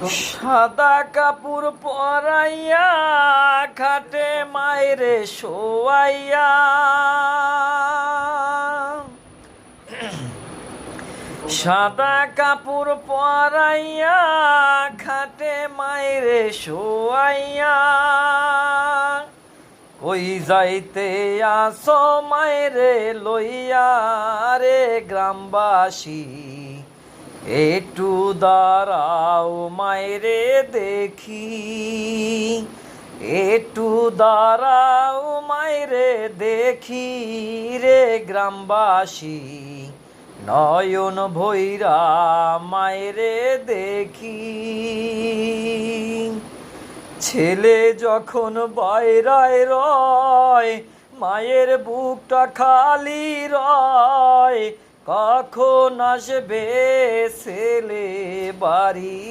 সাদা কাপড় পরাইয়া খাটে মায়েরে শোয়াইয়া, সাদা কাপড় পরাইয়া খাটে মায়েরে শোয়াইয়া, কই যাইতে আসো মায়েরে লইয়া রে গ্রামবাসী, একটু দাঁড়াও মায়েরে দেখি, একটু দাঁড়াও মায়েরে দেখি রে গ্রামবাসী, নয়ন ভৈরা মায়েরে দেখি। ছেলে যখন বাইরায় রয় মায়ের বুকটা খালি রয়, কখন আসবে ছেলে বাড়ি।